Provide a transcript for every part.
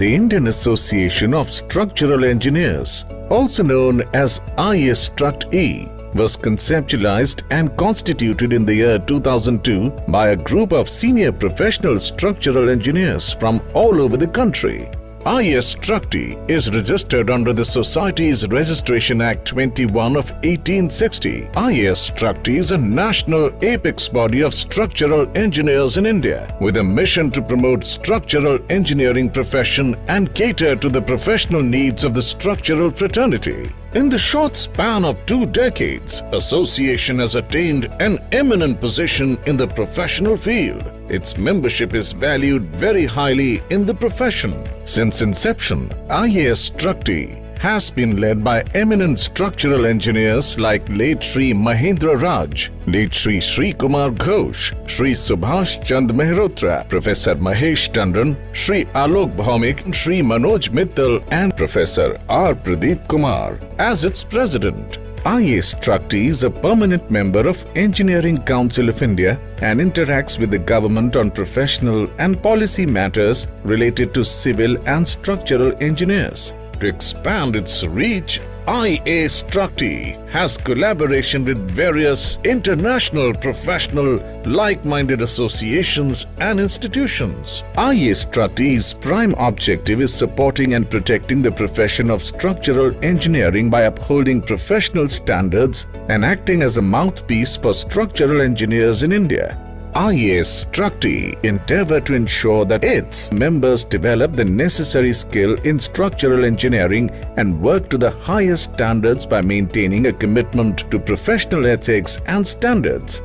The Indian Association of Structural Engineers, also known as IStruct-E, was conceptualized and constituted in the year 2002 by a group of senior professional structural engineers from all over the country. IStruct-E is registered under the Societies Registration Act 21 of 1860. IStruct-E is a national apex body of structural engineers in India with a mission to promote structural engineering profession and cater to the professional needs of the structural fraternity. In the short span of 2 decades, association has attained an eminent position in the professional field. Its membership is valued very highly in the profession. Since inception, IStruct-E has been led by eminent structural engineers like late Shri Mahendra Raj, late Shri Kumar Ghosh, Shri Subhash Chand Mehrotra, Professor Mahesh Tandon, Shri Alok Bhaumik, Shri Manoj Mittal and Professor R. Pradeep Kumar as its president. IStruct-E is a permanent member of Engineering Council of India and interacts with the government on professional and policy matters related to civil and structural engineers. To expand its reach, IStruct-E has collaboration with various international professional like-minded associations and institutions. IStruct-E's prime objective is supporting and protecting the profession of structural engineering by upholding professional standards and acting as a mouthpiece for structural engineers in India. IStruct-E endeavor to ensure that its members develop the necessary skill in structural engineering and work to the highest standards by maintaining a commitment to professional ethics and standards.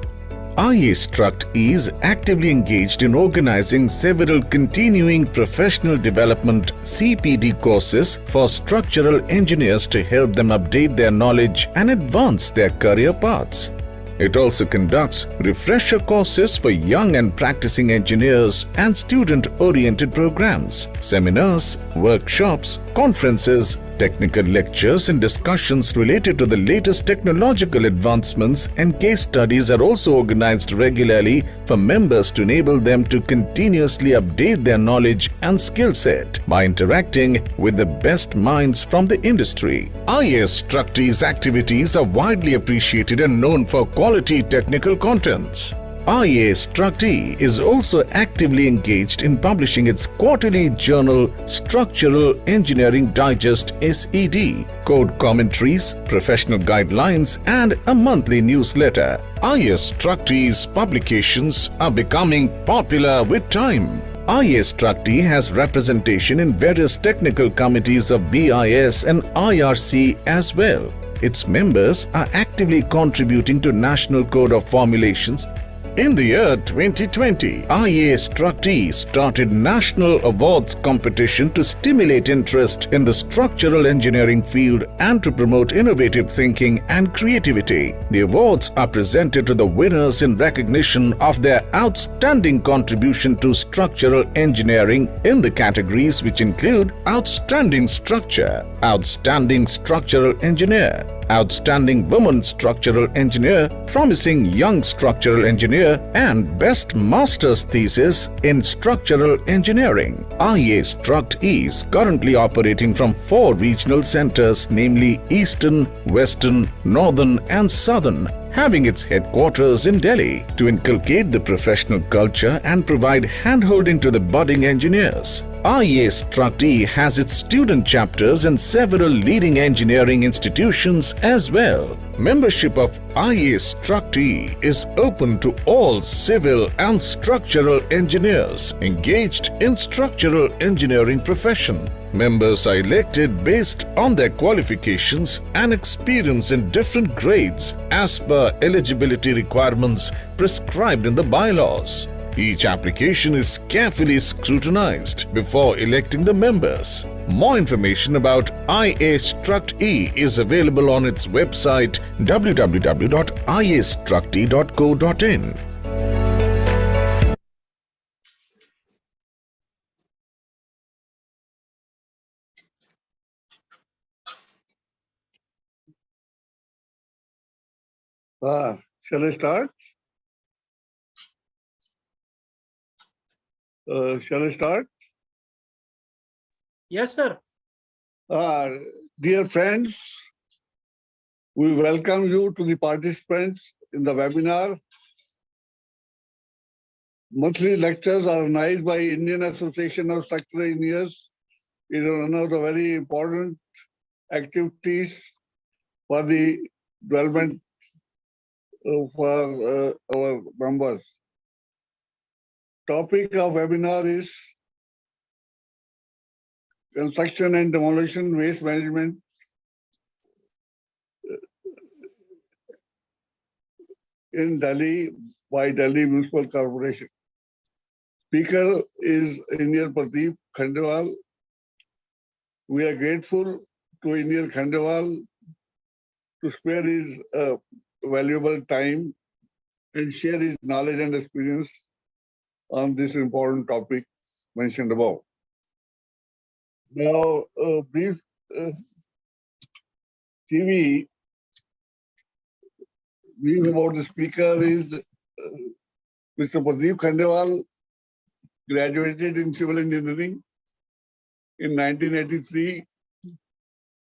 IStruct-E is actively engaged in organizing several continuing professional development CPD courses for structural engineers to help them update their knowledge and advance their career paths. It also conducts refresher courses for young and practicing engineers and student-oriented programs. Seminars, workshops, conferences, technical lectures and discussions related to the latest technological advancements and case studies are also organized regularly for members to enable them to continuously update their knowledge and skill set by interacting with the best minds from the industry. IStruct-E's activities are widely appreciated and known for quality technical contents. IStruct-E is also actively engaged in publishing its quarterly journal Structural Engineering Digest SED, code commentaries, professional guidelines and a monthly newsletter. IStruct-E's publications are becoming popular with time. IStruct-E has representation in various technical committees of BIS and IRC as well. Its members are actively contributing to National Code of Formulations. In the year 2020, IStruct-E started National Awards competition to stimulate interest in the structural engineering field and to promote innovative thinking and creativity. The awards are presented to the winners in recognition of their outstanding contribution to structural engineering in the categories which include Outstanding Structure, Outstanding Structural Engineer, Outstanding Woman Structural Engineer, Promising Young Structural Engineer, and Best Master's Thesis in Structural Engineering. IStruct-E is currently operating from 4 regional centers, namely Eastern, Western, Northern, and Southern, having its headquarters in Delhi to inculcate the professional culture and provide handholding to the budding engineers. IStruct-E has its student chapters in several leading engineering institutions as well. Membership of IStruct-E is open to all civil and structural engineers engaged in structural engineering profession. Members are elected based on their qualifications and experience in different grades as per eligibility requirements prescribed in the bylaws. Each application is carefully scrutinized before electing the members. More information about IStruct-E is available on its website www.istruct-e.co.in. Shall I start? Shall I start? Yes, sir. Dear friends, we welcome you to the participants in the webinar. Monthly lectures are organized by Indian Association of Structural Engineers. It is one of the very important activities for the development for our members. Topic of webinar is construction and demolition waste management in Delhi by Delhi Municipal Corporation. Speaker is Engineer Pradeep Khandelwal. We are grateful to Engineer Khandelwal to spare his valuable time and share his knowledge and experience on this important topic mentioned above. Now, brief brief about the speaker is Mr. Pradeep Khandelwal graduated in civil engineering in 1983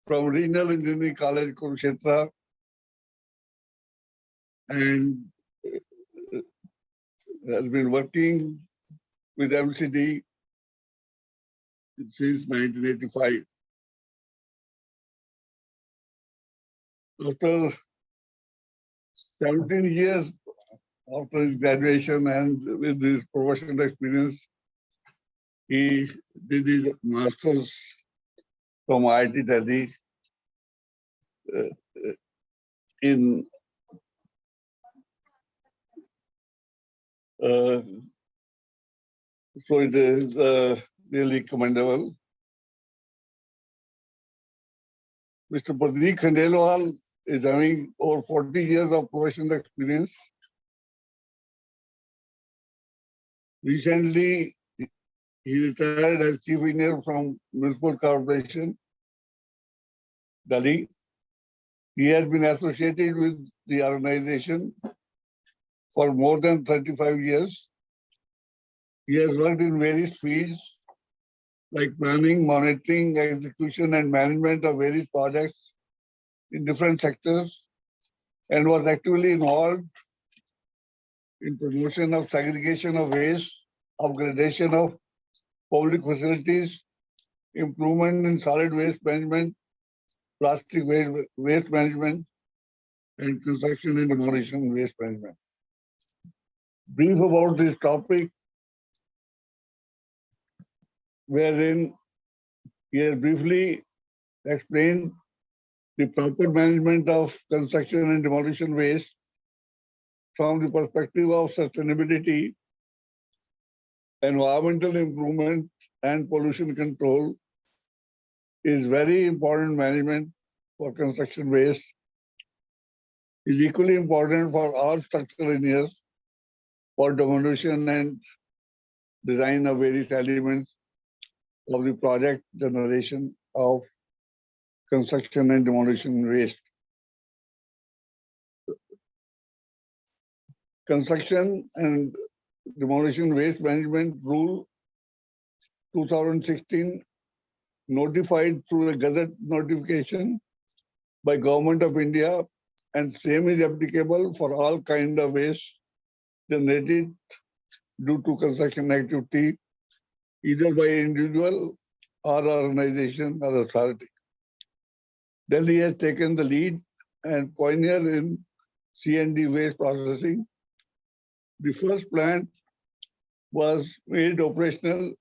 from Regional Engineering College, Kurukshetra, and has been working with MCD since 1985. After 17 years after his graduation and with his professional experience, he did his master's from IIT Delhi in so it is really commendable. Mr. Pradeep Khandelwal is having over 40 years of professional experience. Recently, he retired as Chief Engineer from Municipal Corporation, Delhi. He has been associated with the organization for more than 35 years. He has worked in various fields like planning, monitoring, execution, and management of various projects in different sectors, and was actively involved in promotion of segregation of waste, upgradation of public facilities, improvement in solid waste management, plastic waste management, and construction and demolition waste management. Brief about this topic, wherein he has briefly explained the proper management of construction and demolition waste from the perspective of sustainability, environmental improvement, and pollution control is very important management for construction waste. Is equally important for all structural engineers for demolition and design of various elements of the project generation of construction and demolition waste. Construction and Demolition Waste Management Rule 2016 notified through a Gazette notification by Government of India, and same is applicable for all kind of waste generated due to construction activity, either by individual or organization or authority. Delhi has taken the lead and pioneer in C&D waste processing. The first plant was made operational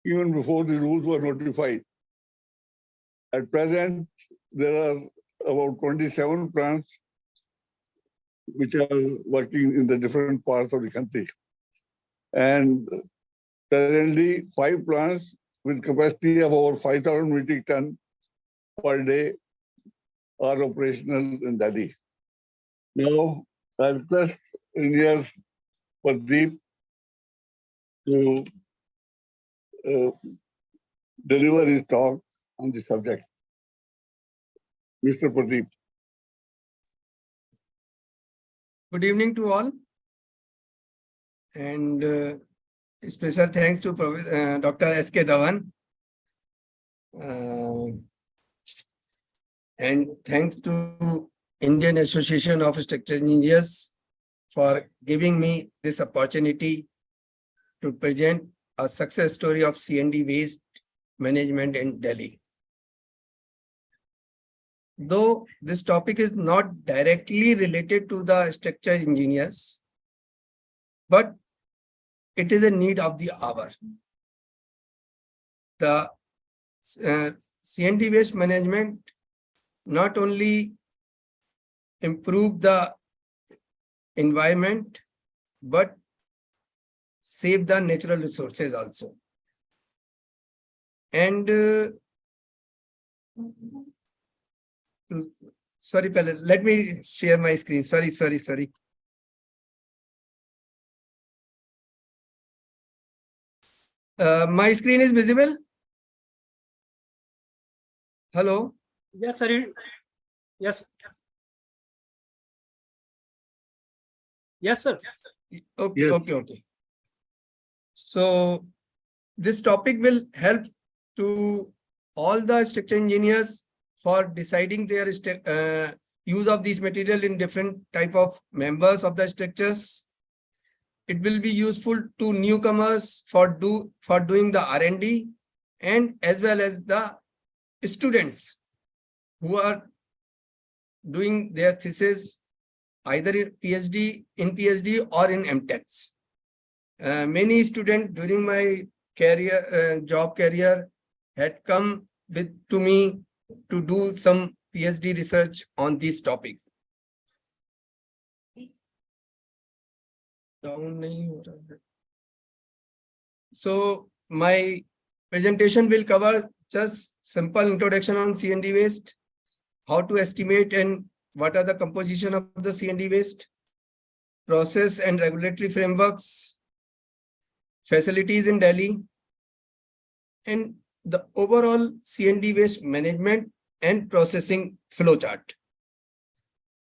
even before the rules were notified. At present, there are about 27 plants which are working in the different parts of the country. And currently, 5 plants with capacity of over 5,000 metric ton per day are operational in Delhi. Now, I request Engineer Pradeep to deliver his talk on the subject. Mr. Pradeep. Good evening to all, and special thanks to Dr. S.K. Dhawan And thanks to Indian Association of Structural Engineers for giving me this opportunity to present a success story of C&D waste management in Delhi. Though this topic is not directly related to the structural engineers, but it is a need of the hour. The C&D waste management not only improve the environment, but save the natural resources also. And sorry, let me share my screen. Sorry. My screen is visible? Hello? Yes, sir. Yes. Yes, sir. Okay, Yes. okay. So this topic will help to all the structural engineers for deciding their use of these material in different type of members of the structures. It will be useful to newcomers for doing the R&D, and as well as the students who are doing their thesis either in PhD or in MTechs. Many students during my career, job career, had come to me to do some PhD research on this topic. So my presentation will cover just simple introduction on C&D waste, how to estimate and what are the composition of the C&D waste, process and regulatory frameworks, facilities in Delhi, and the overall C&D waste management and processing flowchart.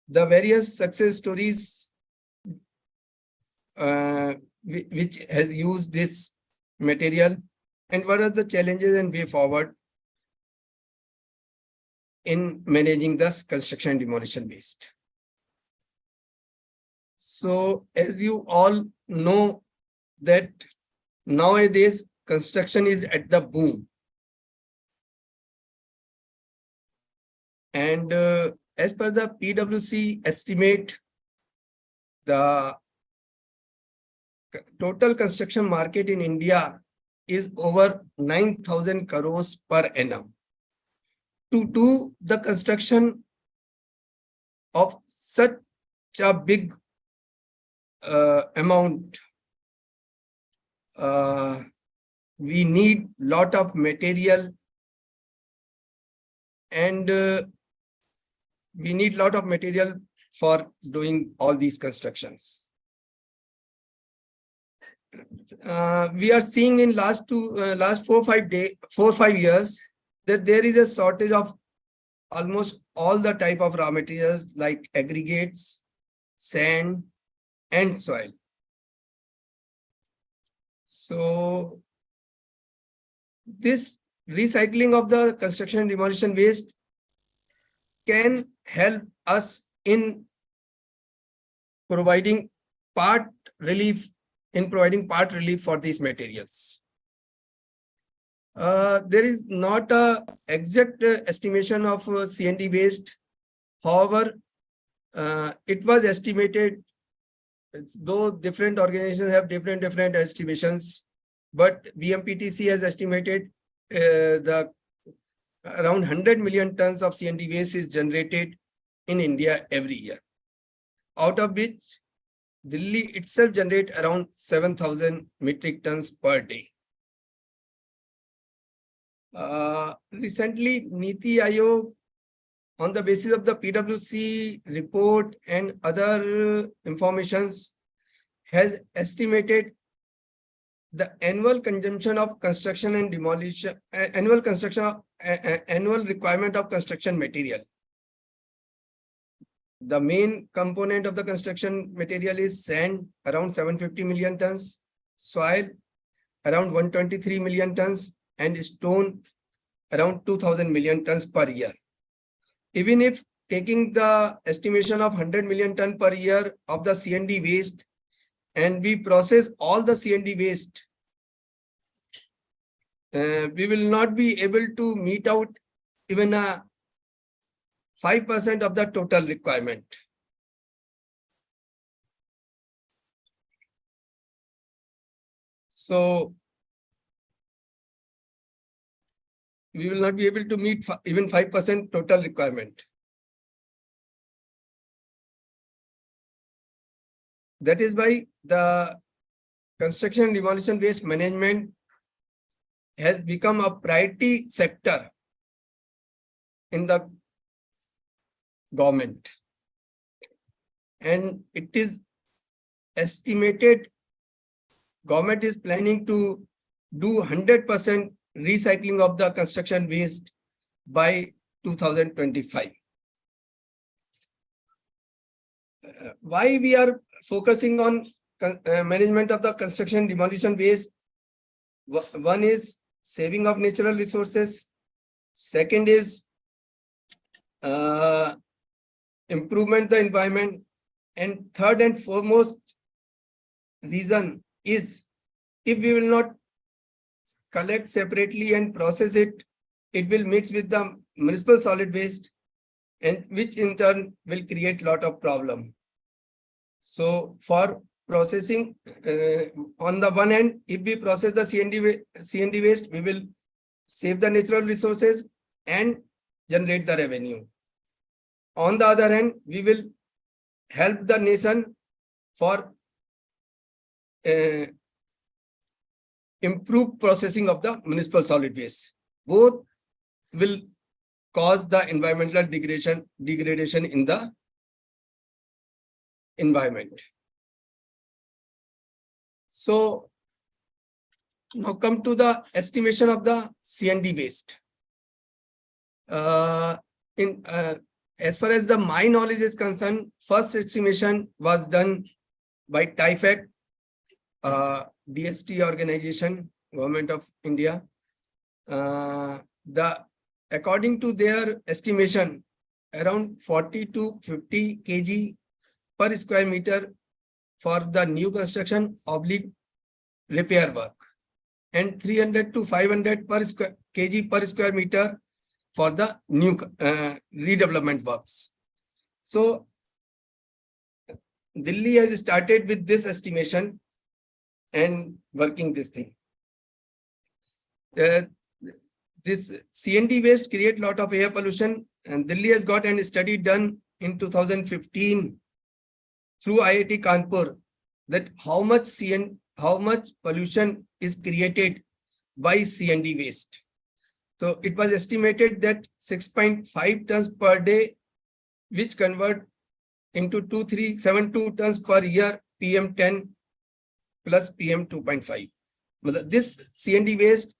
The various success stories which has used this material, and what are the challenges and way forward in managing this construction and demolition waste. So as you all know that nowadays construction is at the boom. And as per the PwC estimate, the total construction market in India is over 9,000 crores per annum. To do the construction of such a big amount, we need lot of material, and we need lot of material for doing all these constructions. We are seeing in last 4 or 5 years that there is a shortage of almost all the type of raw materials like aggregates, sand, and soil. So this recycling of the construction and demolition waste can help us in providing part relief for these materials. There is not a exact estimation of C&D waste. However, it was estimated, though different organizations have different estimations, but BMPTC has estimated the around 100 million tons of C&D waste is generated in India every year, out of which Delhi itself generates around 7,000 metric tons per day. Recently, NITI Aayog, on the basis of the PwC report and other informations, has estimated the annual consumption of construction and demolition, annual requirement of construction material. The main component of the construction material is sand, around 750 million tons, soil, around 123 million tons, and stone, around 2000 million tons per year. Even if taking the estimation of 100 million ton per year of the C&D waste, and we process all the C&D waste, we will not be able to meet out even a 5% of the total requirement. So we will not be able to meet even 5% total requirement. That is why the construction and demolition waste management has become a priority sector in the government. And it is estimated government is planning to do 100% recycling of the construction waste by 2025. Why we are focusing on management of the construction demolition waste? One is saving of natural resources. Second is improvement the environment. And third and foremost reason is, if we will not collect separately and process it, it will mix with the municipal solid waste, and which in turn will create lot of problem. So for processing, on the one hand, if we process the C&D waste, we will save the natural resources and generate the revenue. On the other hand, we will help the nation for improved processing of the municipal solid waste. Both will cause the environmental degradation in the environment. So now come to the estimation of the C&D waste. As far as my knowledge is concerned, first estimation was done by TIFAC, DST organization, Government of India. According to their estimation, around 40 to 50 kg per square meter for the new construction / repair work, and 300 to 500 kg per square meter for the new redevelopment works. So Delhi has started with this estimation and working this thing. This C&D waste create lot of air pollution, and Delhi has got a study done in 2015 through IIT Kanpur that how much pollution is created by C&D waste. So it was estimated that 6.5 tons per day, which convert into 2372 tons per year PM10 plus PM2.5. This C&D waste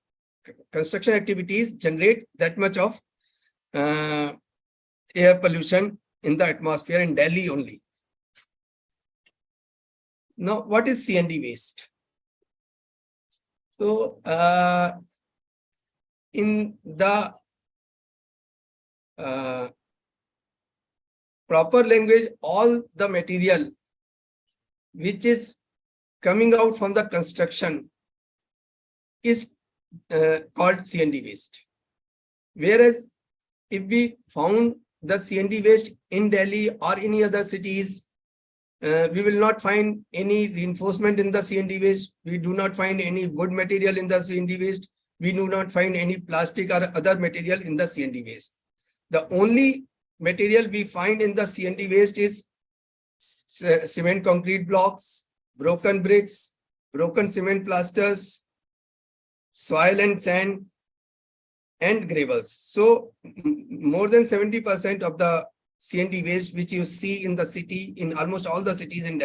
construction activities generate that much of air pollution in the atmosphere in Delhi only. Now, what is C&D waste? So, in the proper language, all the material which is coming out from the construction is called C&D waste. Whereas if we found the C&D waste in Delhi or any other cities, we will not find any reinforcement in the C&D waste. We do not find any wood material in the C&D waste. We do not find any plastic or other material in the C&D waste. The only material we find in the C&D waste is cement concrete blocks, broken bricks, broken cement plasters, soil and sand, and gravels. So more than 70% of the C&D waste which you see in the city, in almost all the cities in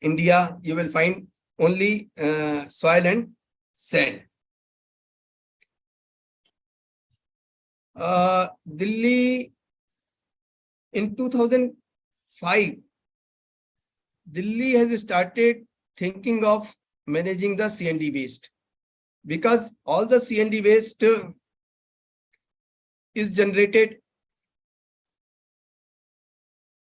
India, you will find only soil and sand. Delhi, in 2005, Delhi has started thinking of managing the C&D waste, because all the C&D waste is generated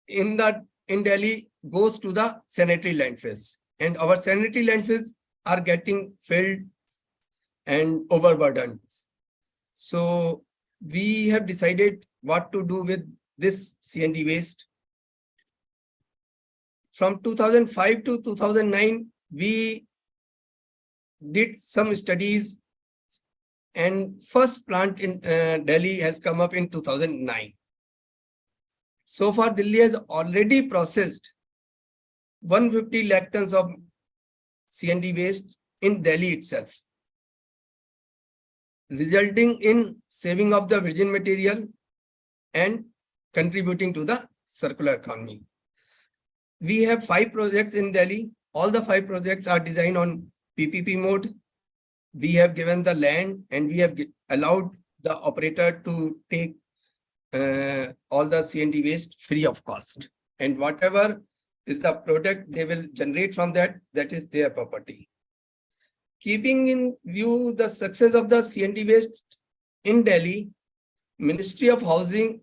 in Delhi goes to the sanitary landfills, and our sanitary landfills are getting filled and overburdened. So we have decided what to do with this C&D waste. From 2005 to 2009, we did some studies, and first plant in Delhi has come up in 2009. So far, Delhi has already processed 150 lakh tons of C&D waste in Delhi itself, resulting in saving of the virgin material and contributing to the circular economy. We have 5 projects in Delhi. All the 5 projects are designed on PPP mode. We have given the land and we have allowed the operator to take all the C&D waste free of cost. And whatever is the product they will generate from that, that is their property. Keeping in view the success of the C&D waste in Delhi, Ministry of Housing,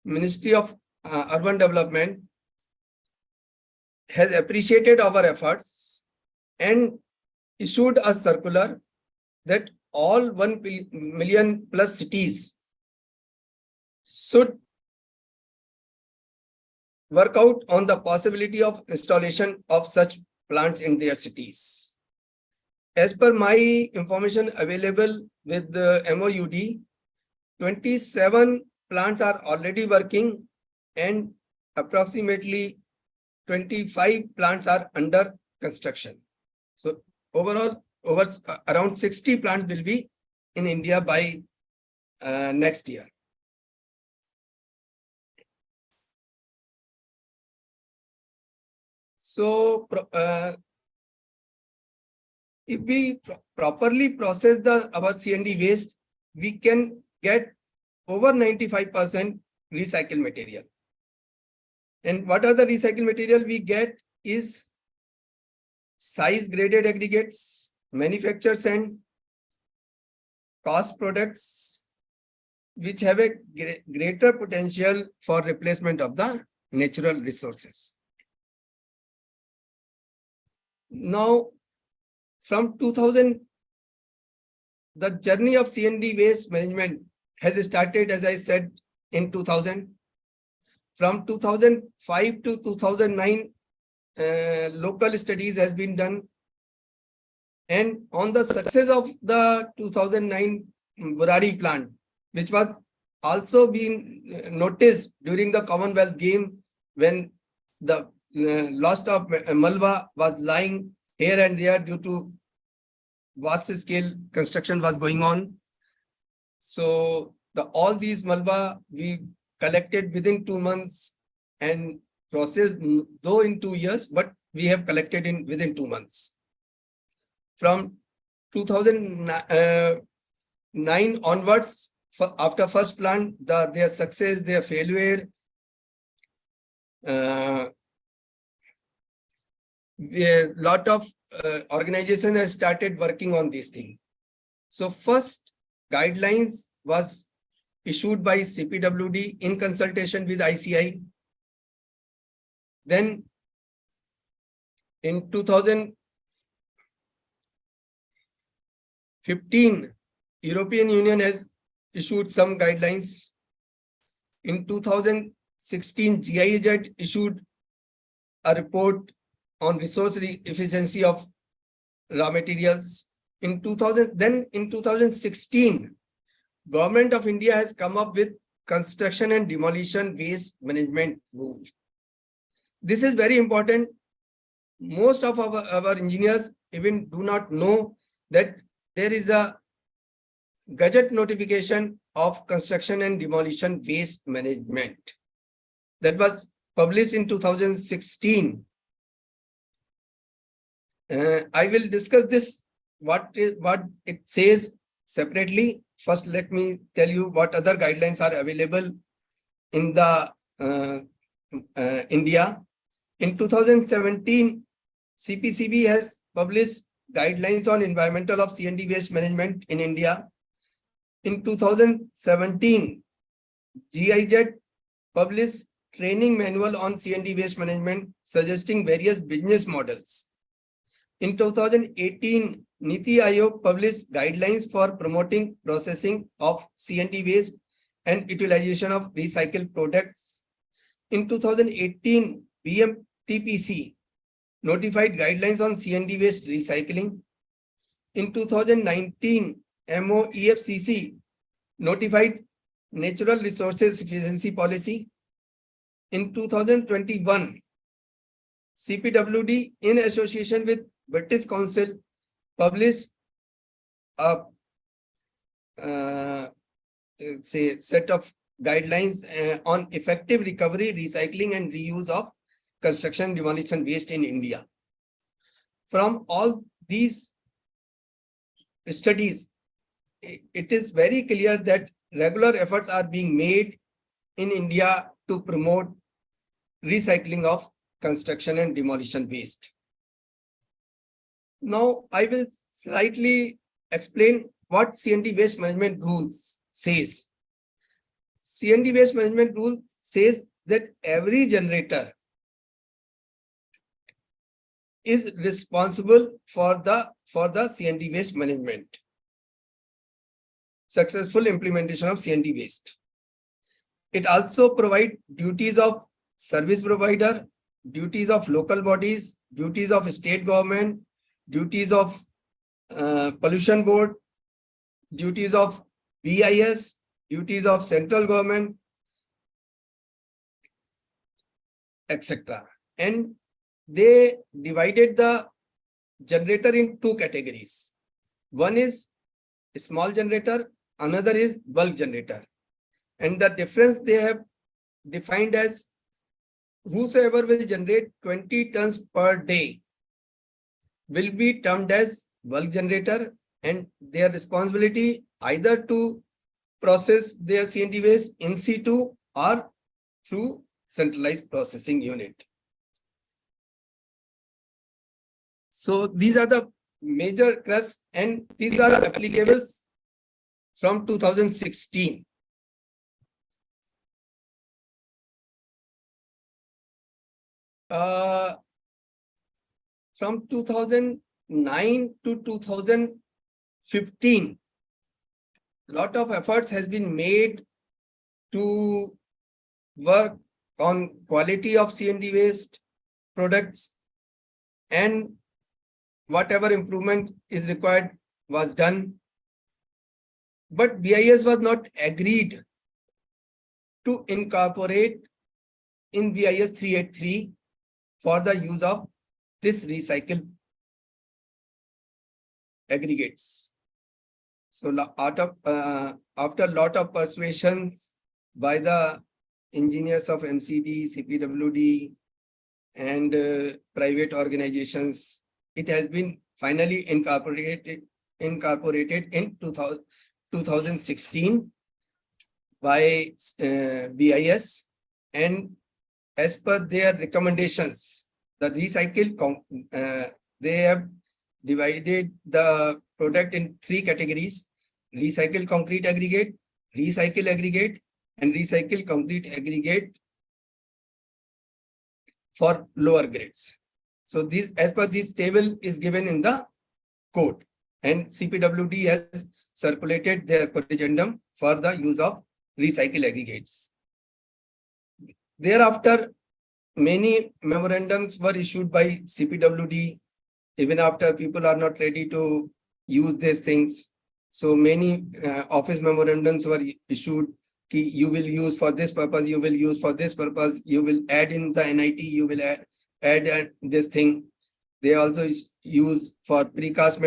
Ministry of Urban Development has appreciated our efforts and issued a circular that all 1 million plus cities should work out on the possibility of installation of such plants in their cities. As per my information available with the MOUD, 27 plants are already working and approximately 25 plants are under construction. So overall, around 60 plants will be in India by next year. So if we properly process our C&D waste, we can get over 95% recycled material. And what are the recycled material we get is size graded aggregates, manufactured sand, cost products, which have a greater potential for replacement of the natural resources. Now, from 2000, the journey of C&D waste management has started, as I said, in 2000. From 2005 to 2009, local studies has been done. And on the success of the 2009 Burari plant, which was also being noticed during the Commonwealth Game, when the loss of Malwa was lying here and there due to vast scale construction was going on. So all these Malwa we collected within 2 months and processed, though in 2 years, but we have collected within 2 months. From 2009 onwards, after first plant, their success, their failure, a lot of organizations have started working on this thing. So first guidelines was issued by CPWD in consultation with ICI. Then in 2015, European Union has issued some guidelines. In 2016, GIZ issued a report on resource efficiency of raw materials. In 2016, Government of India has come up with construction and demolition waste management rule. This is very important. Most of our engineers even do not know that there is a Gazette notification of construction and demolition waste management that was published in 2016. I will discuss this, what it says separately. First, let me tell you what other guidelines are available in the India. In 2017, CPCB has published guidelines on environmental of C&D waste management in India. In 2017, GIZ published training manual on C&D waste management, suggesting various business models. In 2018, Niti Aayog published guidelines for promoting processing of C&D waste and utilization of recycled products. In 2018, BMTPC notified guidelines on C&D waste recycling. In 2019, MOEFCC notified Natural Resources Efficiency Policy. In 2021, CPWD, in association with British Council, published a set of guidelines on effective recovery, recycling, and reuse of construction demolition waste in India. From all these studies, it is very clear that regular efforts are being made in India to promote recycling of construction and demolition waste. Now, I will slightly explain what C&D waste management rules says. C&D waste management rule says that every generator is responsible for the C&D waste management. Successful implementation of C&D waste. It also provides duties of service provider, duties of local bodies, duties of state government, duties of pollution board, duties of BIS, duties of central government, etc. And they divided the generator in two categories. One is a small generator, another is bulk generator. And the difference they have defined as whosoever will generate 20 tons per day will be termed as bulk generator, and their responsibility either to process their C&D waste in situ or through centralized processing unit. So these are the major crux, and these are applicable from 2016. From 2009 to 2015, a lot of efforts has been made to work on quality of C&D waste products, and whatever improvement is required was done. But BIS was not agreed to incorporate in BIS 383 for the use of this recycled aggregates. So after a lot of persuasions by the engineers of MCD, CPWD, and private organizations, it has been finally incorporated in 2016 by BIS, and as per their recommendations, the they have divided the product in three categories: recycled concrete aggregate, recycled aggregate, and recycled concrete aggregate for lower grades. So this, as per this table, is given in the code, and CPWD has circulated their corrigendum for the use of recycled aggregates. Thereafter, many memorandums were issued by CPWD, even after people are not ready to use these things. So many office memorandums were issued. You will use for this purpose, you will use for this purpose, you will add in the NIT, you will add this thing. They also use for precast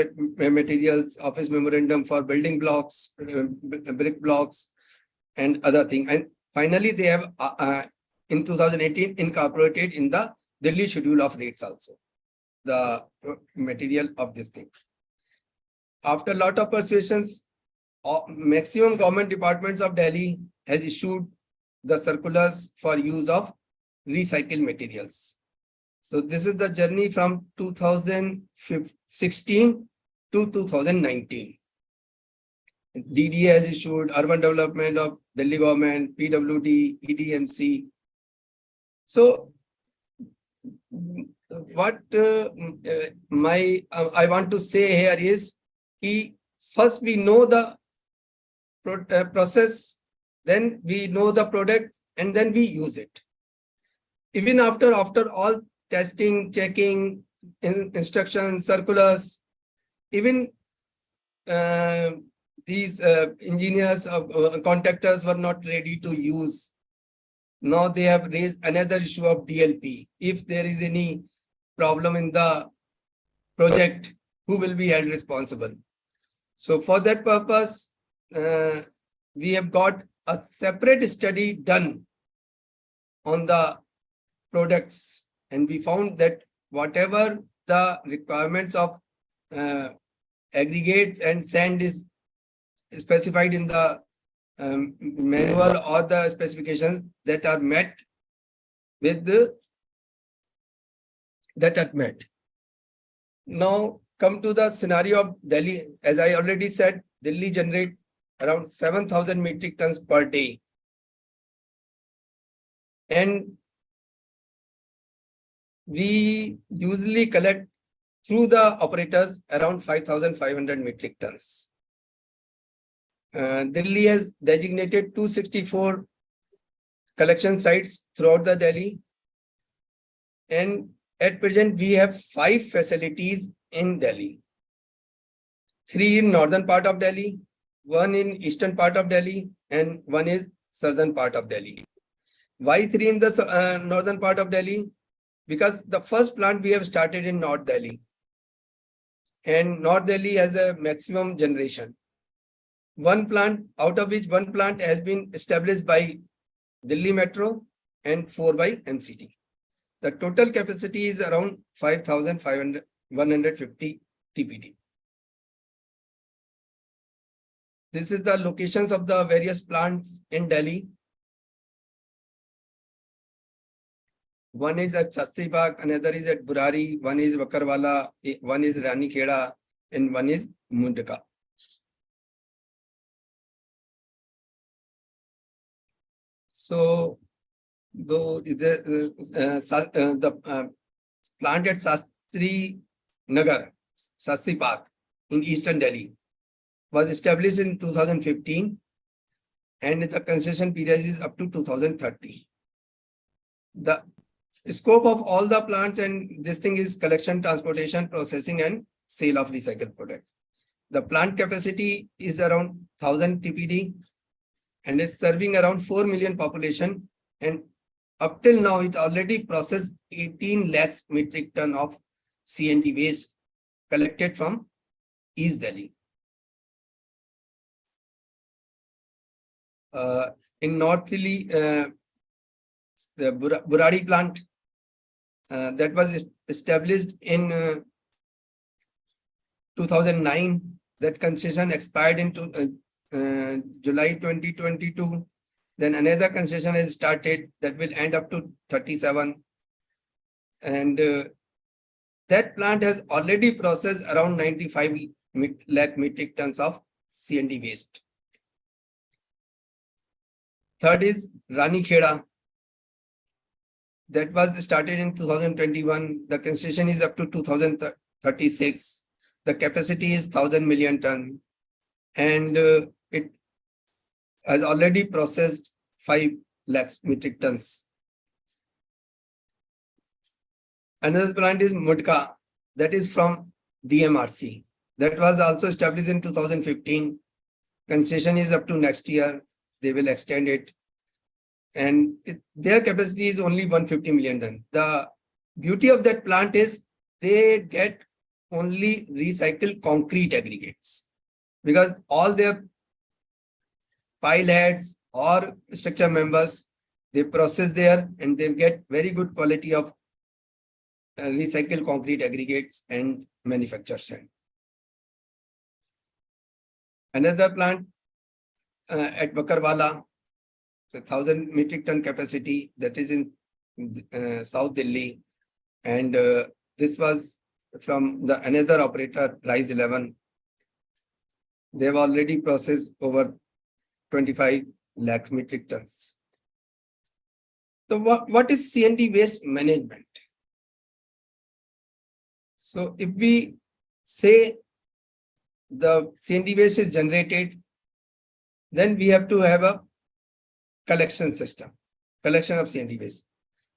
materials, office memorandum for building blocks, brick blocks, and other things. And finally, they have in 2018 incorporated in the Delhi schedule of rates also the material of this thing. After a lot of persuasions, maximum government departments of Delhi has issued the circulars for use of recycled materials. So this is the journey from 2016 to 2019. DDA has issued, Urban Development of Delhi Government, PWD, EDMC. So what I want to say here is, first we know the process, then we know the product, and then we use it. Even after all testing, checking, instructions, circulars, even these engineers, contractors were not ready to use. Now they have raised another issue of DLP. If there is any problem in the project, who will be held responsible? So for that purpose, we have got a separate study done on the products, and we found that whatever the requirements of aggregates and sand is specified in the manual or the specifications that are met with that are met. Now come to the scenario of Delhi. As I already said, Delhi generate around 7,000 metric tons per day. And we usually collect through the operators around 5,500 metric tons. Delhi has designated 264 collection sites throughout the Delhi. And at present, we have 5 facilities in Delhi. 3 in northern part of Delhi, 1 in eastern part of Delhi, and 1 is southern part of Delhi. Why 3 in the northern part of Delhi? Because the first plant we have started in North Delhi. And North Delhi has a maximum generation. 1 plant, out of which 1 plant has been established by Delhi Metro and 4 by MCD. The total capacity is around 5,150 TPD. This is the locations of the various plants in Delhi. One is at Sasti Bagh, another is at Burari, one is Bakarwala, one is Rani Kheda, and one is Mundka. So, the plant at Sastri Nagar, Sasti Park in eastern Delhi was established in 2015, and the concession period is up to 2030. The scope of all the plants and this thing is collection, transportation, processing, and sale of recycled products. The plant capacity is around 1,000 TPD and it's serving around 4 million population, and up till now it already processed 18 lakhs metric ton of C&D waste collected from East Delhi. In North Delhi, the Burari plant that was established in 2009. That concession expired in July 2022. Then another concession has started that will end up to 37. And that plant has already processed around 95 lakh metric tons of C&D waste. Third is Rani Kheda. That was started in 2021. The concession is up to 2036. The capacity is 1,000 million ton. And it has already processed 5 lakhs metric tons. Another plant is Mundka, that is from DMRC. That was also established in 2015. Concession is up to next year. They will extend it. And their capacity is only 150 million ton. The beauty of that plant is they get only recycled concrete aggregates, because all their pile heads or structure members, they process there and they get very good quality of recycled concrete aggregates and manufacture sand. Another plant at Bakarwala, 1,000 metric ton capacity, that is in South Delhi, and this was from the another operator, Rise 11. They have already processed over 25 lakh metric tons. So what is C&D waste management? So if we say the C&D waste is generated, then we have to have a collection system, collection of C&D waste.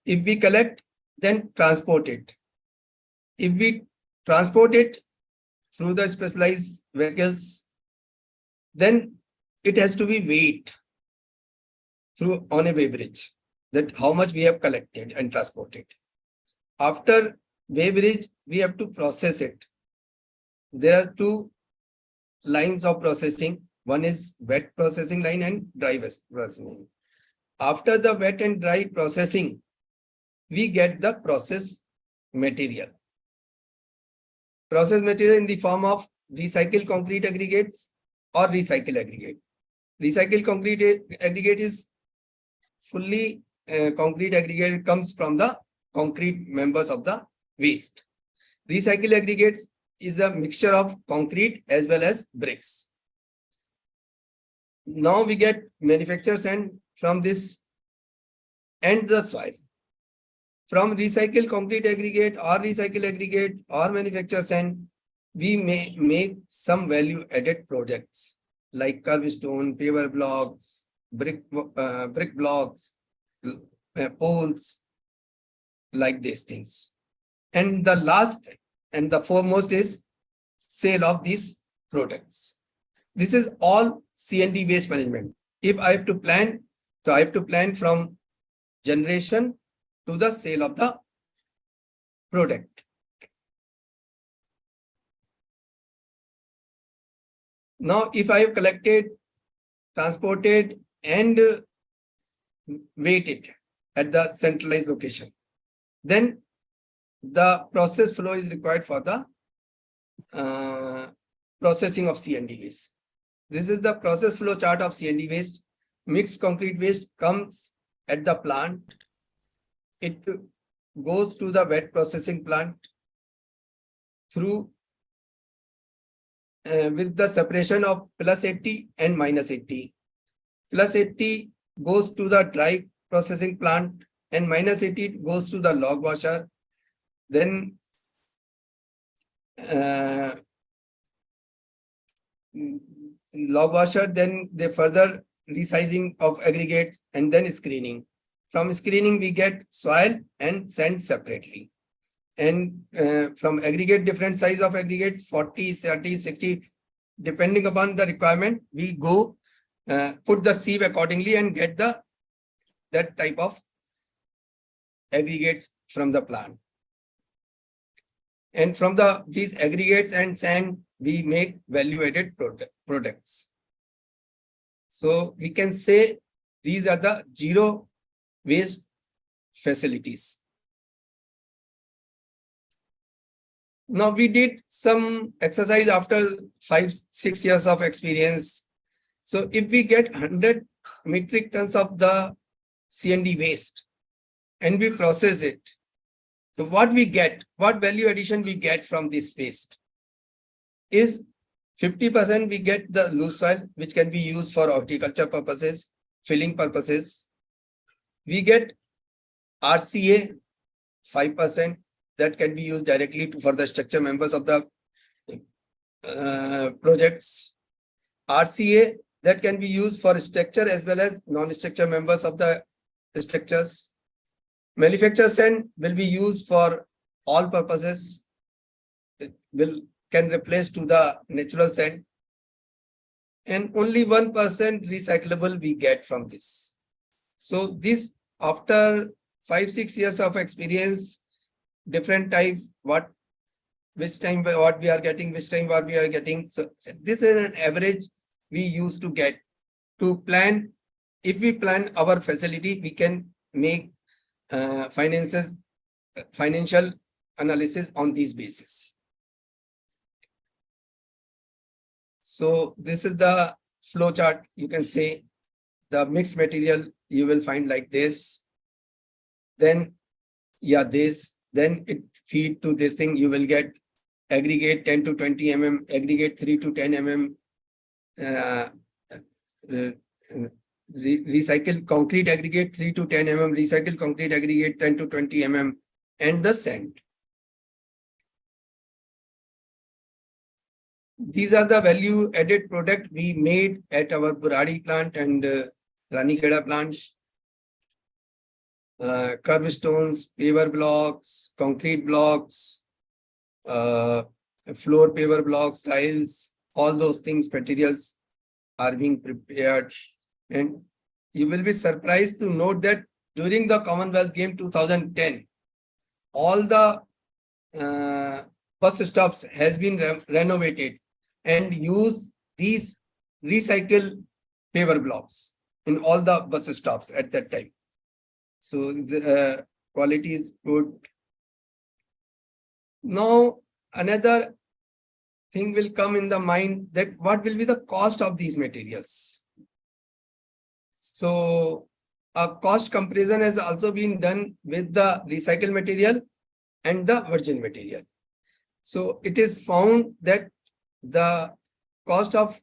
If we collect, then transport it. If we transport it through the specialized vehicles, then it has to be weighed through on a weighbridge, that how much we have collected and transported. After weighbridge, we have to process it. There are two lines of processing. One is wet processing line and dry processing. After the wet and dry processing, we get the process material. Process material in the form of recycled concrete aggregates or recycled aggregate. Recycled concrete aggregate is fully concrete aggregate, comes from the concrete members of the waste. Recycled aggregates is a mixture of concrete as well as bricks. Now we get manufactured sand from this and the soil. From recycled concrete aggregate or recycled aggregate or manufactured sand, we may make some value added projects like curb stone, paver blocks, brick blocks, poles, like these things. And the last and the foremost is sale of these products. This is all C&D waste management. If I have to plan, so I have to plan from generation to the sale of the product. Now, if I have collected, transported, and weighted at the centralized location, then the process flow is required for the processing of C&D waste. This is the process flow chart of C&D waste. Mixed concrete waste comes at the plant. It goes to the wet processing plant through with the separation of +80 and -80. +80 goes to the dry processing plant and -80 goes to the log washer. Then log washer, then the further resizing of aggregates and then screening. From screening, we get soil and sand separately. And from aggregate, different size of aggregates, 40, 30, 60, depending upon the requirement, we go put the sieve accordingly and get that type of aggregates from the plant. And from these aggregates and sand, we make value-added products. So we can say these are the zero waste facilities. Now we did some exercise after 5-6 years of experience. So if we get 100 metric tons of the C&D waste and we process it, so what we get, what value addition we get from this waste is 50% we get the loose soil, which can be used for horticulture purposes, filling purposes. We get RCA 5% that can be used directly for the structure members of the projects. RCA that can be used for structure as well as non-structure members of the structures. Manufactured sand will be used for all purposes. It can replace to the natural sand. And only 1% recyclable we get from this. So this, after 5-6 years of experience, different type, which time what we are getting, which time what we are getting. So this is an average we used to get to plan. If we plan our facility, we can make financial analysis on these basis. So this is the flow chart. You can say the mixed material you will find like this. Then this. Then it feed to this thing. You will get aggregate 10 to 20 mm, aggregate 3 to 10 mm, uh, recycled concrete aggregate 3 to 10 mm, recycled concrete aggregate 10 to 20 mm, and the sand. These are the value added product we made at our Buradi plant and Ranikeda plants. Curb stones, paver blocks, concrete blocks, floor paver blocks, tiles, all those things, materials are being prepared. And you will be surprised to note that during the Commonwealth Game 2010, all the bus stops has been renovated and use these recycled paver blocks in all the bus stops at that time. So the quality is good. Now another thing will come in the mind, that what will be the cost of these materials. So a cost comparison has also been done with the recycled material and the virgin material. So it is found that the cost of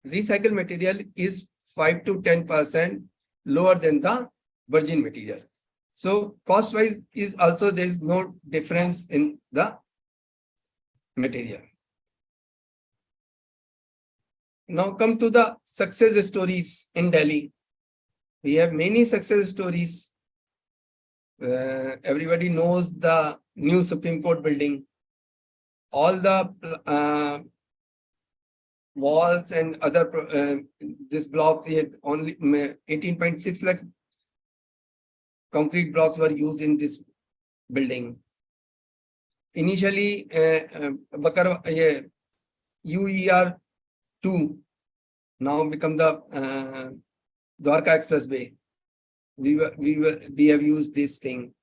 recycled material is 5 to 10% lower than the virgin material. So cost wise is also, there is no difference in the material. Now come to the success stories in Delhi. We have many success stories. Everybody knows the new Supreme Court building. All the walls and other this blocks, only 18.6 lakh concrete blocks were used in this building. Initially, UER 2 now become the Dwarka Expressway. We have used this thing.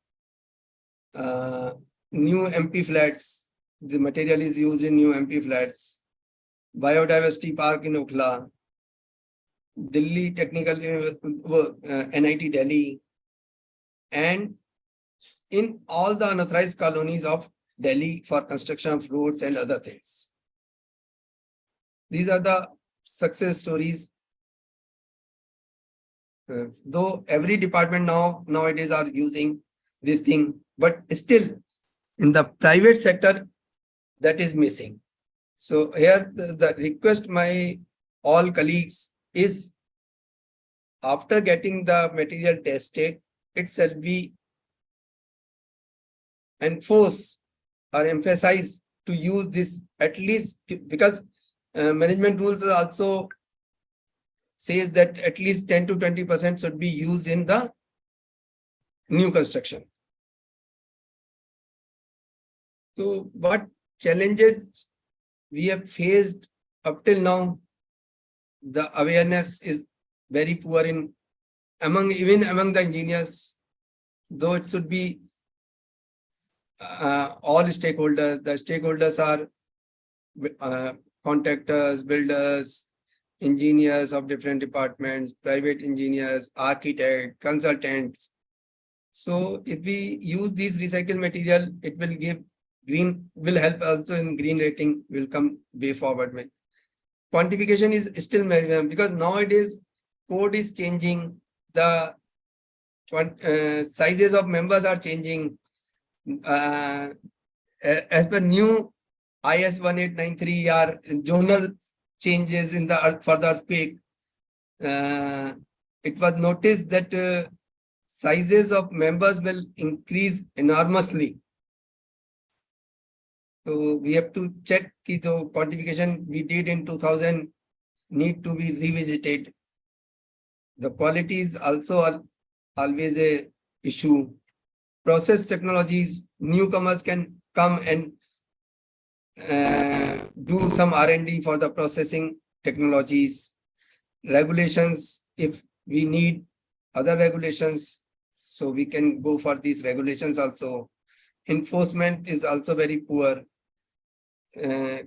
New MP flats. The material is used in new MP flats. Biodiversity Park in Okhla. Delhi Technical NIT Delhi. And in all the unauthorized colonies of Delhi for construction of roads and other things. These are the success stories. Though every department nowadays are using this thing, but still in the private sector that is missing. So here the request my all colleagues is, after getting the material tested, it shall be enforce or emphasize to use this at least, because management rules also says that at least 10 to 20% should be used in the new construction. So what challenges we have faced up till now? The awareness is very poor even among the engineers, though it should be all stakeholders. The stakeholders are contractors, builders, engineers of different departments, private engineers, architects, consultants. So if we use these recycled material, it will give will help also in green rating, will come way forward. Quantification is still because nowadays code is changing, the sizes of members are changing. As per new IS 1893 are zonal changes in the earth for the earthquake. It was noticed that sizes of members will increase enormously. So we have to check the quantification we did in 2000 need to be revisited. The quality is also always a issue. Process technologies, newcomers can come and do some R&D for the processing technologies. Regulations, if we need other regulations, so we can go for these regulations also. Enforcement is also very poor.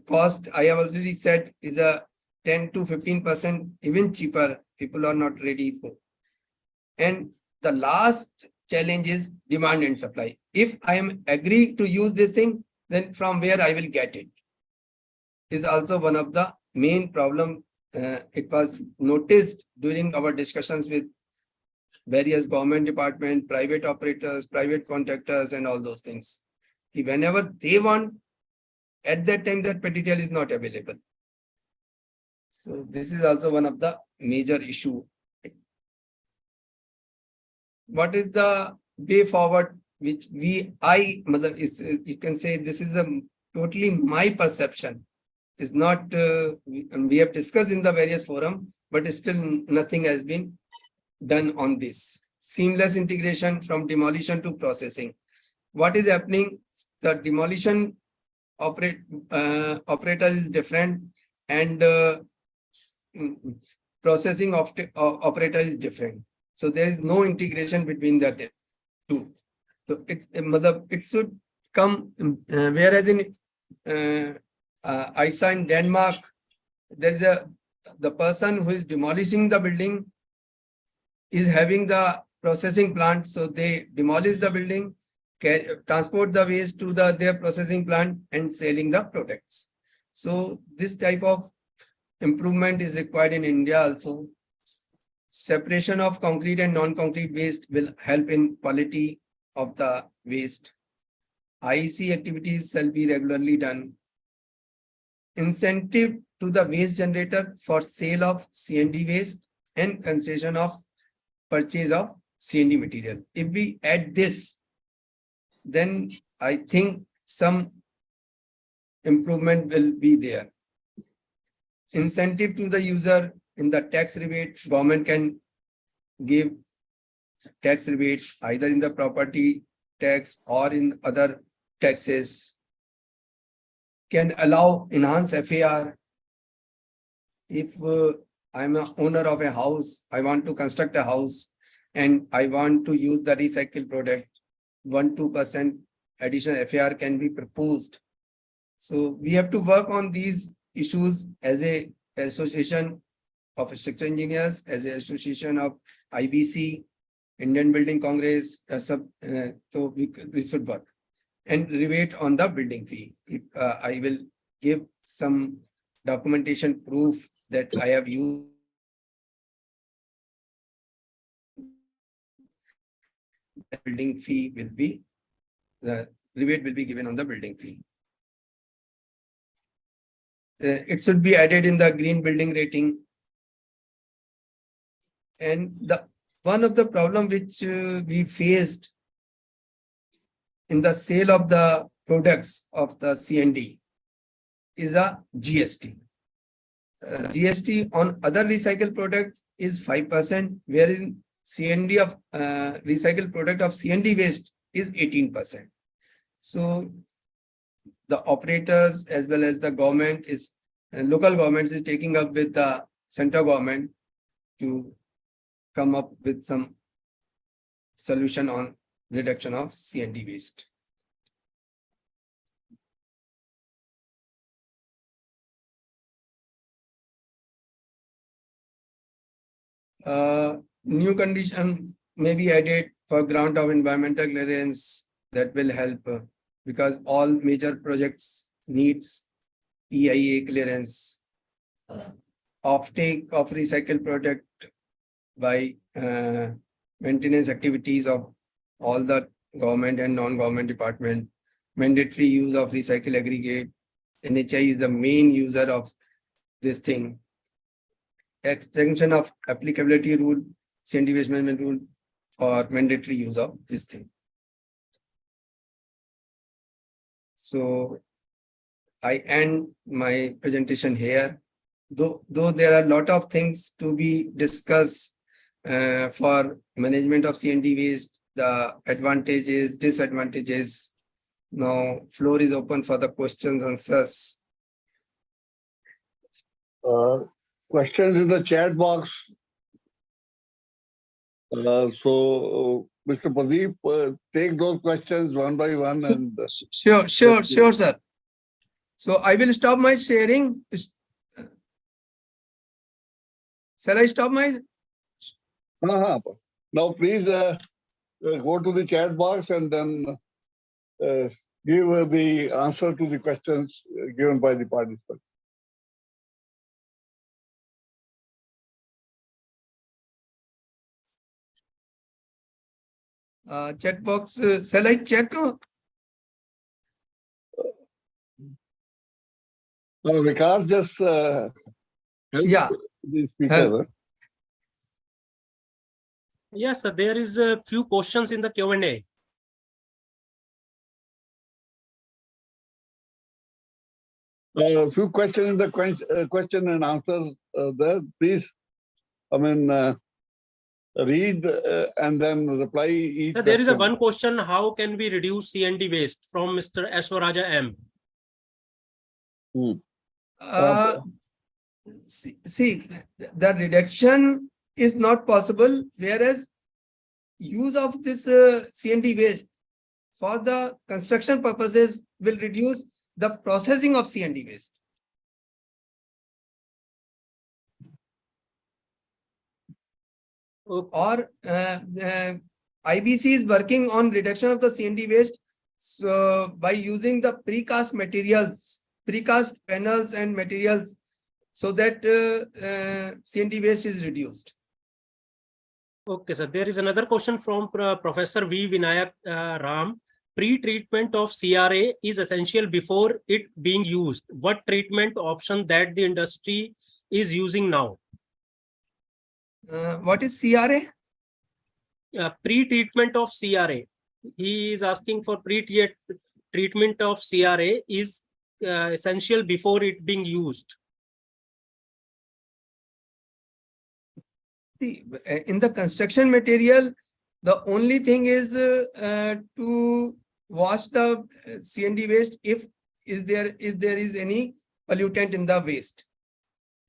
Cost, I have already said, is a 10 to 15% even cheaper. People are not ready for. And the last challenge is demand and supply. If I am agree to use this thing, then from where I will get it is also one of the main problem it was noticed during our discussions with various government department, private operators, private contractors, and all those things. Whenever they want, at that time that material is not available. So this is also one of the major issue. What is the way forward which you can say this is a totally my perception. Is not, we have discussed in the various forum, but still nothing has been done on this. Seamless integration from demolition to processing. What is happening? The demolition operator is different, and processing operator is different. So there is no integration between the two. So it should come, whereas in I saw in Denmark, there is the person who is demolishing the building is having the processing plant. So they demolish the building, transport the waste to their processing plant and selling the products. So this type of improvement is required in India also. Separation of concrete and non-concrete waste will help in quality of the waste. IEC activities shall be regularly done. Incentive to the waste generator for sale of C&D waste and concession of purchase of C&D material. If we add this, then I think some improvement will be there. Incentive to the user in the tax rebate, government can give tax rebate either in the property tax or in other taxes. Can allow enhanced FAR. If I'm an owner of a house, I want to construct a house and I want to use the recycled product, 1-2% additional FAR can be proposed. So we have to work on these issues as a association of structural engineers, as an association of IBC, Indian Building Congress. So we should work and rebate on the building fee. If, I will give some documentation proof that I have used the building fee will be, the rebate will be given on the building fee. It should be added in the green building rating. And one of the problem which we faced in the sale of the products of the C&D is a GST. GST on other recycled products is 5%, wherein C&D of recycled product of C&D waste is 18%. So the operators as well as the government is, local governments is taking up with the central government to come up with some solution on reduction of C&D waste. New condition may be added for grant of environmental clearance. That will help because all major projects needs EIA clearance. Offtake of recycled product by maintenance activities of all the government and non-government department. Mandatory use of recycle aggregate. NHI is the main user of this thing. Extension of applicability rule, C&D waste management rule for mandatory use of this thing. So I end my presentation here. Though there are a lot of things to be discussed for management of C&D waste, the advantages, disadvantages. Now floor is open for the questions and answers. Questions in the chat box. So, Mr. Pradeep, take those questions one by one and. Sure, sir. So I will stop my sharing. Shall I stop my? Now, please go to the chat box and then give the answer to the questions given by the participant. chat box. Shall I check? Vikas, just help Yeah. the speaker. Help. Yes, sir. There is a few questions in the Q&A. A few questions in the question and answer there, please. I mean, read and then reply each Sir, there is a question. one question: how can we reduce CND waste, from Mr. Ashwaraja M? See, the reduction is not possible, whereas use of this CND waste for the construction purposes will reduce the processing of CND waste. Okay. Or IBC is working on reduction of the CND waste, so by using the precast materials, precast panels and materials, so that CND waste is reduced. Okay, sir. There is another question from Professor V. Vinayak Ram. Pre-treatment of CRA is essential before it being used. What treatment option that the industry is using now? What is CRA? Pre-treatment of CRA. He is asking for pre-treatment of CRA is essential before it being used. In the construction material, the only thing is to wash the CND waste if there is any pollutant in the waste,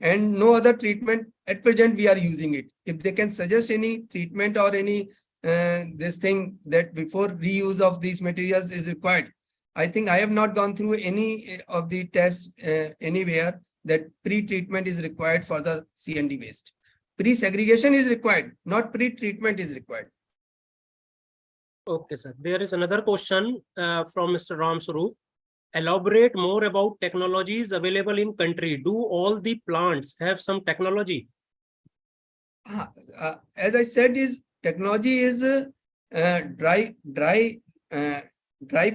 and no other treatment at present we are using it. If they can suggest any treatment or any this thing that before reuse of these materials is required, I think I have not gone through any of the tests anywhere that pre-treatment is required for the CND waste. Pre-segregation is required, not pre-treatment is required. Okay, sir. There is another question from Mr. Ram Swaroop. Elaborate more about technologies available in country. Do all the plants have some technology? As I said, is technology is dry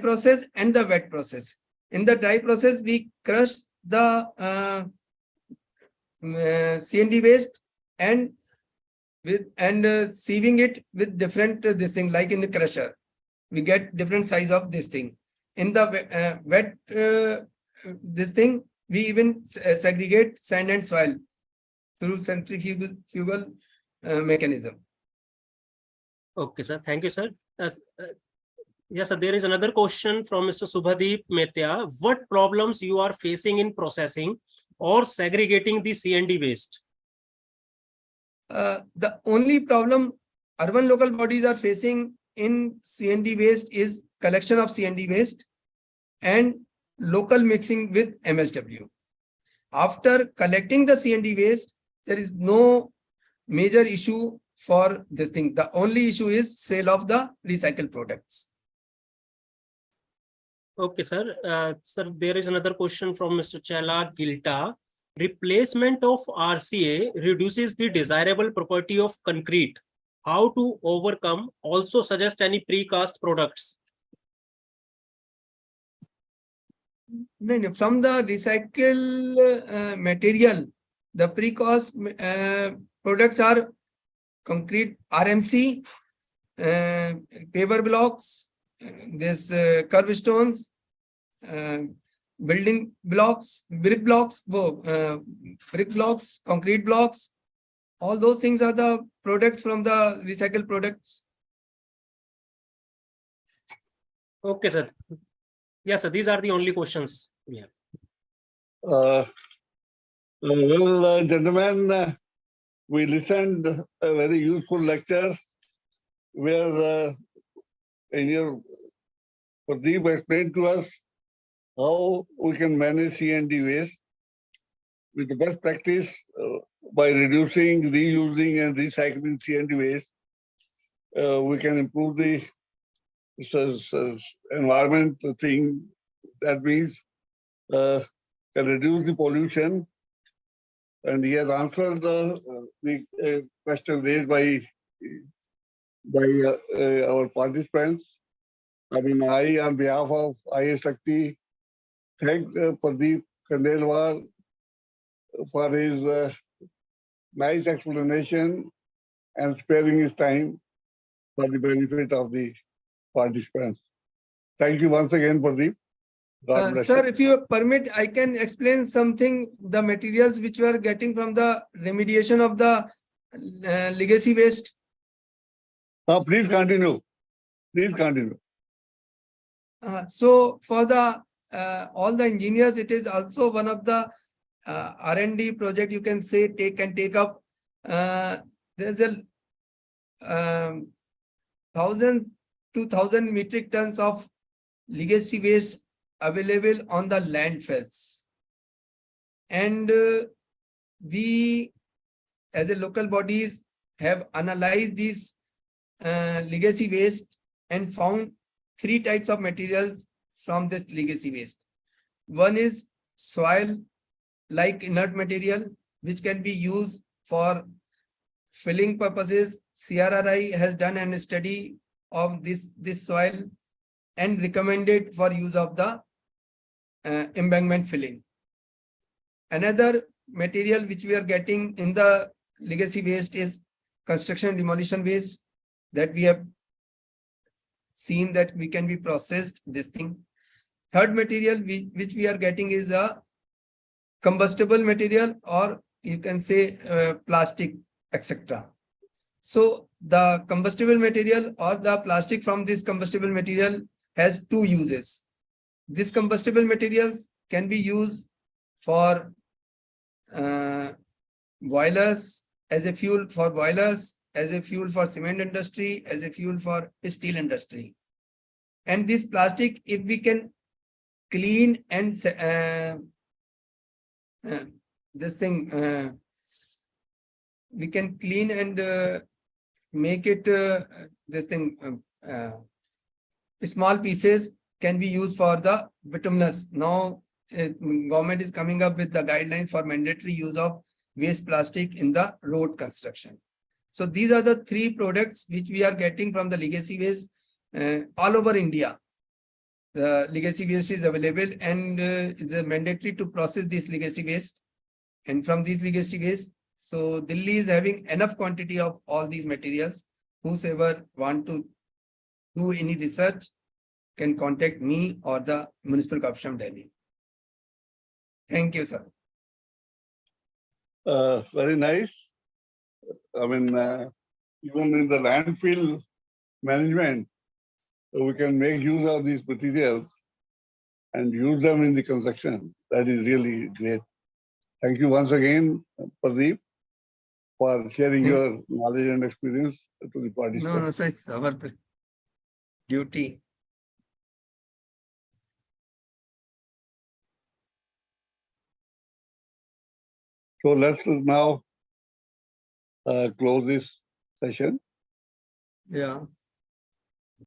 process and the wet process. In the dry process, we crush the CND waste and sieving it with different this thing, like in the crusher, we get different size of this thing. In the wet this thing, we even segregate sand and soil through centrifugal mechanism. Okay, sir. Thank you, sir. Yes, sir. There is another question from Mr. Subhadeep Metya. What problems you are facing in processing or segregating the CND waste? The only problem urban local bodies are facing in CND waste is collection of CND waste and local mixing with MSW. After collecting the CND waste, there is no major issue for this thing. The only issue is sale of the recycled products. Okay, sir. Sir, there is another question from Mr. Chala Gilta. Replacement of RCA reduces the desirable property of concrete. How to overcome? Also suggest any precast products. No, from the recycled material, the precast products are concrete RMC, paver blocks, this curved stones, building blocks, brick blocks, concrete blocks. All those things are the products from the recycled products. Okay, sir. Yes, sir. These are the only questions we have. Well, gentlemen, we listened a very useful lecture where Engineer Pradeep explained to us how we can manage CND waste with the best practice by reducing, reusing, and recycling CND waste. We can improve the environment thing. That means can reduce the pollution. And he has answered the question raised by by our participants. I mean, I, on behalf of IS Shakti, thank Pradeep Khandelwal for his nice explanation and sparing his time for the benefit of the participants. Thank you once again, Pradeep. God bless Sir, you. if you permit, I can explain something, the materials which we are getting from the remediation of the legacy waste. Please continue. Please continue. So for the all the engineers, it is also one of the R&D project, you can say, take up. There's a 1,000 metric tons of legacy waste available on the landfills. And we, as a local bodies, have analyzed these legacy waste and found 3 types of materials from this legacy waste. One is soil-like inert material, which can be used for filling purposes. CRRI has done a study of this soil and recommended for use of the embankment filling. Another material which we are getting in the legacy waste is construction demolition waste, that we have seen that we can be processed this thing. Third material which we are getting is a combustible material, or you can say plastic, etc. So the combustible material or the plastic from this combustible material has 2 uses. This combustible materials can be used for boilers, as a fuel for boilers, as a fuel for cement industry, as a fuel for steel industry. And this plastic, if we can clean and we can clean and make it small pieces, can be used for the bituminous. Now government is coming up with the guidelines for mandatory use of waste plastic in the road construction. So these are the 3 products which we are getting from the legacy waste all over India. The legacy waste is available, and it is mandatory to process this legacy waste. And from these legacy waste, so Delhi is having enough quantity of all these materials. Whosoever want to do any research can contact me or the Municipal Corporation of Delhi. Thank you, sir. Very nice. I mean, even in the landfill management, we can make use of these materials and use them in the construction. That is really great. Thank you once again, Pradeep, for sharing your knowledge and experience to the participants. No, sir, it's our duty. So let's now close this session. Yeah.